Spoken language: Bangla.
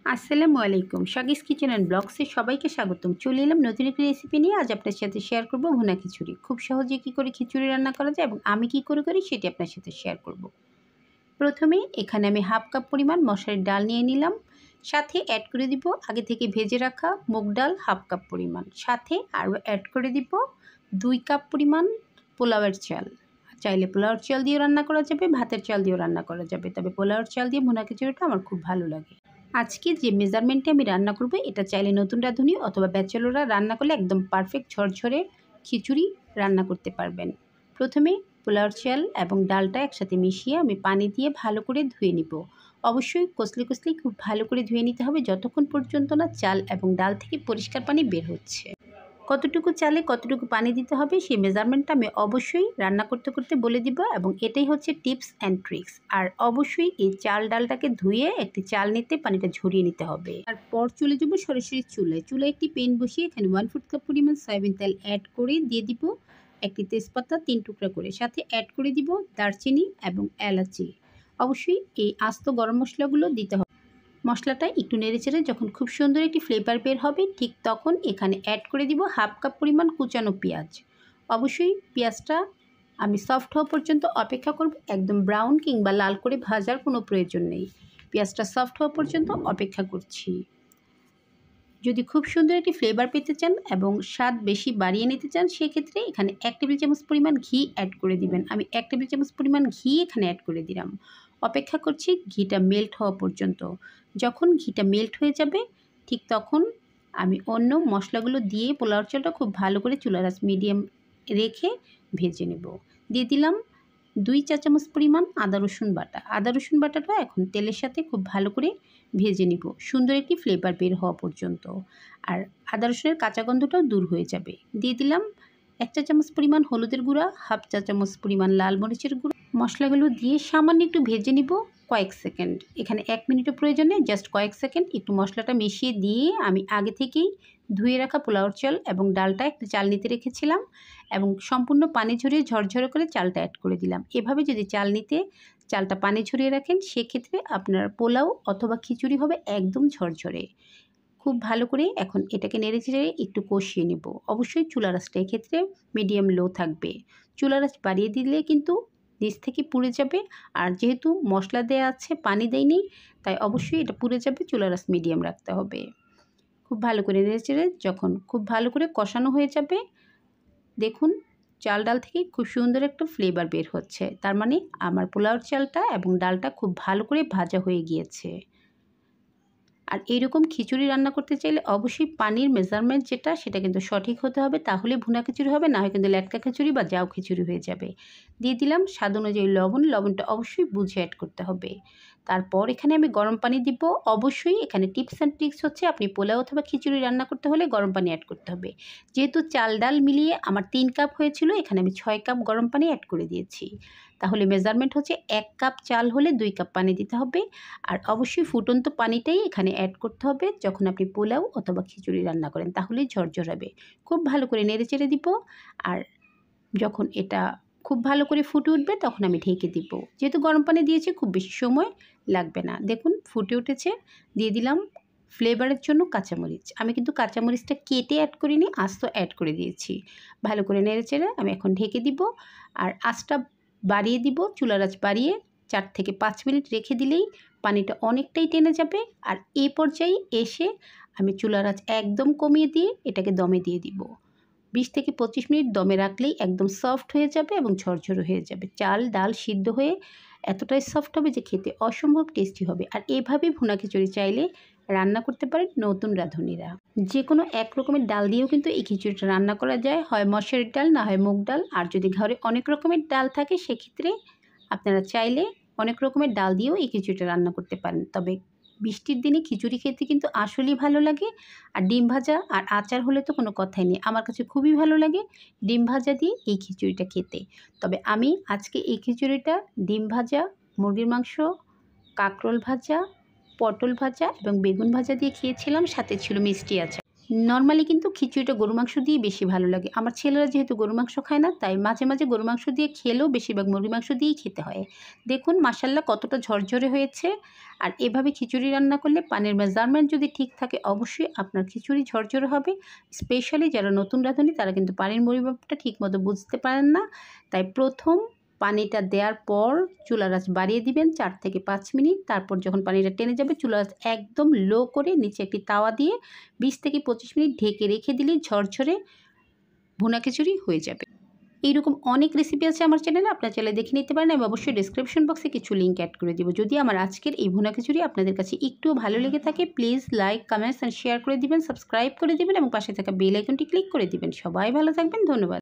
আসসালামু আলাইকুম। শাগিস কিচেন অ্যান্ড ব্লগসে সবাইকে স্বাগতম। চলে এলাম নতুন একটি রেসিপি নিয়ে। আজ আপনার সাথে শেয়ার করব ভুনা খিচুড়ি। খুব সহজে কী করে খিচুড়ি রান্না করা যায় এবং আমি কী করে করি সেটি আপনার সাথে শেয়ার করব। প্রথমে এখানে আমি হাফ কাপ পরিমাণ মশারির ডাল নিয়ে নিলাম। সাথে অ্যাড করে দিব আগে থেকে ভেজে রাখা মুগ ডাল হাফ কাপ পরিমাণ। সাথে আরও অ্যাড করে দিব 2 কাপ পরিমাণ পোলাওয়ের চাল। চাইলে পোলাওয়ের চাল দিয়েও রান্না করা যাবে, ভাতের চাল দিয়েও রান্না করা যাবে, তবে পোলাওয়ের চাল দিয়ে ভুনা খিচুড়িটা আমার খুব ভালো লাগে। আজকে যে মেজারমেন্টে আমি রান্না করব এটা চাইলে নতুন রাঁধুনি অথবা ব্যাচেলররা রান্না করলে একদম পারফেক্ট ঝরঝরে খিচুড়ি রান্না করতে পারবেন। প্রথমে পোলাওর চাল এবং ডালটা একসাথে মিশিয়ে আমি পানি দিয়ে ভালো করে ধুয়ে নিব। অবশ্যই কষলে কষলে খুব ভালো করে ধুয়ে নিতে হবে যতক্ষণ পর্যন্ত না চাল এবং ডাল থেকে পরিষ্কার পানি বের হচ্ছে। কতটুকু চালে কতটুকু পানি দিতে হবে সেই মেজারমেন্টটা আমি অবশ্যই রান্না করতে করতে বলে দিব, এবং এটাই হচ্ছে টিপস অ্যান্ড ট্রিক্স। আর অবশ্যই এই চাল ডালটাকে ধুয়ে একটি চাল নিতে পানিটা ঝরিয়ে নিতে হবে। তারপর চলে যাবো সরাসরি চুলায় একটি পেন বসিয়ে এখানে 1/4 কাপ পরিমাণ সয়াবিন তেল অ্যাড করে দিয়ে দিব একটি তেজপাতা 3 টুকরা করে, সাথে অ্যাড করে দিব দারচিনি এবং এলাচি। অবশ্যই এই আস্ত গরম মশলাগুলো দিতে হবে। মশলাটা একটু নেড়েচেড়ে যখন খুব সুন্দর একটি ফ্লেভার বের হবে ঠিক তখন এখানে অ্যাড করে দিব হাফ কাপ পরিমাণ কুচানো পেঁয়াজ। অবশ্যই পেঁয়াজটা আমি সফট হওয়া পর্যন্ত অপেক্ষা করব, একদম ব্রাউন কিংবা লাল করে ভাজার কোনো প্রয়োজন নেই। পেঁয়াজটা সফট হওয়া পর্যন্ত অপেক্ষা করছি। যদি খুব সুন্দর একটি ফ্লেভার পেতে চান এবং স্বাদ বেশি বাড়িয়ে নিতে চান সেক্ষেত্রে এখানে 1 টেবিল চামচ পরিমাণ ঘি অ্যাড করে দিবেন। আমি 1 টেবিল চামচ পরিমাণ ঘি এখানে অ্যাড করে দিলাম। অপেক্ষা করছি ঘিটা মেল্ট হওয়া পর্যন্ত। যখন ঘিটা মেল্ট হয়ে যাবে ঠিক তখন আমি অন্য মশলাগুলো দিয়ে পোলাওর চালটা খুব ভালো করে চুলার আঁচ মিডিয়াম রেখে ভেজে নেব। দিয়ে দিলাম 2 চা চামচ পরিমাণ আদা রসুন বাটা। আদা রসুন বাটাটা এখন তেলের সাথে খুব ভালো করে ভেজে নিব সুন্দর একটি ফ্লেভার বের হওয়া পর্যন্ত, আর আদা রসুনের কাঁচা গন্ধটাও দূর হয়ে যাবে। দিয়ে দিলাম 1 চা চামচ পরিমাণ হলুদের গুঁড়া, হাফ চা চামচ পরিমাণ লাল মরিচের গুঁড়া। মশলাগুলো দিয়ে সামান্য একটু ভেজে নিব কয়েক সেকেন্ড। এখানে 1 মিনিটও প্রয়োজন নেই, জাস্ট কয়েক সেকেন্ড একটু মশলাটা মিশিয়ে দিয়ে আমি আগে থেকেই ধুয়ে রাখা পোলাওর চাল এবং ডালটা একটু চাল নিতে রেখেছিলাম এবং সম্পূর্ণ পানি ঝরিয়ে ঝরঝরে করে চালটা অ্যাড করে দিলাম। এভাবে যদি চাল নিতে চালটা পানি ঝরিয়ে রাখেন সেক্ষেত্রে আপনার পোলাও অথবা খিচুড়ি হবে একদম ঝরঝরে। খুব ভালো করে এখন এটাকে নেড়ে চেড়ে একটু কষিয়ে নেব। অবশ্যই চুলার আঁচটা এক্ষেত্রে মিডিয়াম লো থাকবে। চুলার আঁচ বাড়িয়ে দিলে কিন্তু নিচ থেকে পুড়ে যাবে, আর যেহেতু মশলা দেওয়া আছে পানি দেয়নি তাই অবশ্যই এটা পুড়ে যাবে। চুলার আঁচ মিডিয়াম রাখতে হবে। খুব ভালো করে নেড়ে চেড়ে যখন খুব ভালো করে কষানো হয়ে যাবে দেখুন চাল ডাল থেকে খুব সুন্দর একটা ফ্লেভার বের হচ্ছে, তার মানে আমার পোলাওর চালটা এবং ডালটা খুব ভালো করে ভাজা হয়ে গিয়েছে। আর এইরকম খিচুড়ি রান্না করতে চাইলে অবশ্যই পানির মেজারমেন্ট যেটা সেটা কিন্তু সঠিক হতে হবে, তাহলে ভুনা খিচুড়ি হবে, না হয় কিন্তু লেটকা খিচুড়ি বা জাউ খিচুড়ি হয়ে যাবে। দিয়ে দিলাম স্বাদ অনুযায়ী লবণটা অবশ্যই বুঝে অ্যাড করতে হবে। তারপর এখানে আমি গরম পানি দিব। অবশ্যই এখানে টিপস অ্যান্ড ট্রিক্স হচ্ছে আপনি পোলাও অথবা খিচুড়ি রান্না করতে হলে গরম পানি অ্যাড করতে হবে। যেহেতু চাল ডাল মিলিয়ে আমার 3 কাপ হয়েছিল এখানে আমি 6 কাপ গরম পানি অ্যাড করে দিয়েছি। তাহলে মেজারমেন্ট হচ্ছে 1 কাপ চাল হলে 2 কাপ পানি দিতে হবে। আর অবশ্যই ফুটন্ত পানিটাই এখানে অ্যাড করতে হবে যখন আপনি পোলাও অথবা খিচুড়ি রান্না করেন, তাহলেই ঝরঝর হবে। খুব ভালো করে নেড়ে চেড়ে দিব, আর যখন এটা খুব ভালো করে ফুটে উঠবে তখন আমি ঢেকে দিব। যেহেতু গরম পানি দিয়েছি খুব বেশি সময় লাগবে না। দেখুন ফুটে উঠেছে। দিয়ে দিলাম ফ্লেভারের জন্য কাঁচামরিচ। আমি কিন্তু কাঁচামরিচটা কেটে অ্যাড করিনি, আস্ত অ্যাড করে দিয়েছি। ভালো করে নেড়ে চেড়ে আমি এখন ঢেকে দিব, আর আঁচটা বাড়িয়ে দিব। চুলার আঁচ বাড়িয়ে 4 থেকে 5 মিনিট রেখে দিলেই পানিটা অনেকটাই টেনে যাবে। আর এই পর্যায়ে এসে আমি চুলার আঁচ একদম কমিয়ে দিয়ে এটাকে দমে দিয়ে দিব। 20 থেকে 25 মিনিট দমে রাখলেই একদম সফট হয়ে যাবে এবং ঝরঝরে হয়ে যাবে। চাল ডাল সিদ্ধ হয়ে এতটাই সফট হবে যে খেতে অসম্ভব টেস্টি হবে। আর এইভাবেই ভুনা খিচুড়ি চাইলে রান্না করতে পারেন নতুন রাঁধুনিরা। যে কোনো এক রকমের ডাল দিয়েও কিন্তু এই খিচুড়িটা রান্না করা যায়, হয় মসুরির ডাল না হয় মুগ ডাল। আর যদি ঘরে অনেক রকমের ডাল থাকে সেক্ষেত্রে আপনারা চাইলে অনেক রকমের ডাল দিয়েও এই খিচুড়িটা রান্না করতে পারেন। তবে বৃষ্টির দিনে খিচুড়ি খেতে কিন্তু আসলেই ভালো লাগে। আর ডিম ভাজা আর আচার হলে তো কোনো কথাই নেই। আমার কাছে খুবই ভালো লাগে ডিম ভাজা দিয়ে এই খিচুড়িটা খেতে। তবে আমি আজকে এই খিচুড়িটা ডিম ভাজা, মুরগির মাংস, কাঁকরোল ভাজা, পটল ভাজা এবং বেগুন ভাজা দিয়ে খেয়েছিলাম, সাথে ছিল মিষ্টি আচার। নর্মালি কিন্তু খিচুড়িটা গরু মাংস দিয়ে বেশি ভালো লাগে। আমার ছেলেরা যেহেতু গরু মাংস খায় না, তাই মাঝে মাঝে গরু মাংস দিয়ে খেলেও বেশিরভাগ মুরগি মাংস দিয়েই খেতে হয়। দেখুন মাশাআল্লাহ কতটা ঝরঝরে হয়েছে। আর এভাবে খিচুড়ি রান্না করলে পানির মেজারমেন্ট যদি ঠিক থাকে অবশ্যই আপনার খিচুড়ি ঝরঝরে হবে। স্পেশালি যারা নতুন রাঁধুনি তারা কিন্তু পানির পরিমাপটা ঠিকমতো বুঝতে পারেন না। তাই প্রথম পানিটা দেওয়ার পর চুলার আঁচ বাড়িয়ে দিবেন 4 থেকে 5 মিনিট। তারপর যখন পানিটা টেনে যাবে চুলার আঁচ একদম লো করে নিচে একটি তাওয়া দিয়ে 20 থেকে 25 মিনিট ঢেকে রেখে দিলেই ঝরঝরে ভুনা খিচুড়ি হয়ে যাবে। এইরকম অনেক রেসিপি আছে আমার চ্যানেলে, আপনারা চাইলে দেখে নিতে পারেন। আমি অবশ্যই ডেসক্রিপশন বক্সে কিছু লিঙ্ক অ্যাড করে দিব। যদি আমার আজকের এই ভুনা খিচুড়ি আপনাদের কাছে একটুও ভালো লেগে থাকে please like, comments and share করে দিবেন, সাবস্ক্রাইব করে দিবেন এবং পাশে থাকা বেল আইকনটি ক্লিক করে দিবেন। সবাই ভালো থাকবেন, ধন্যবাদ।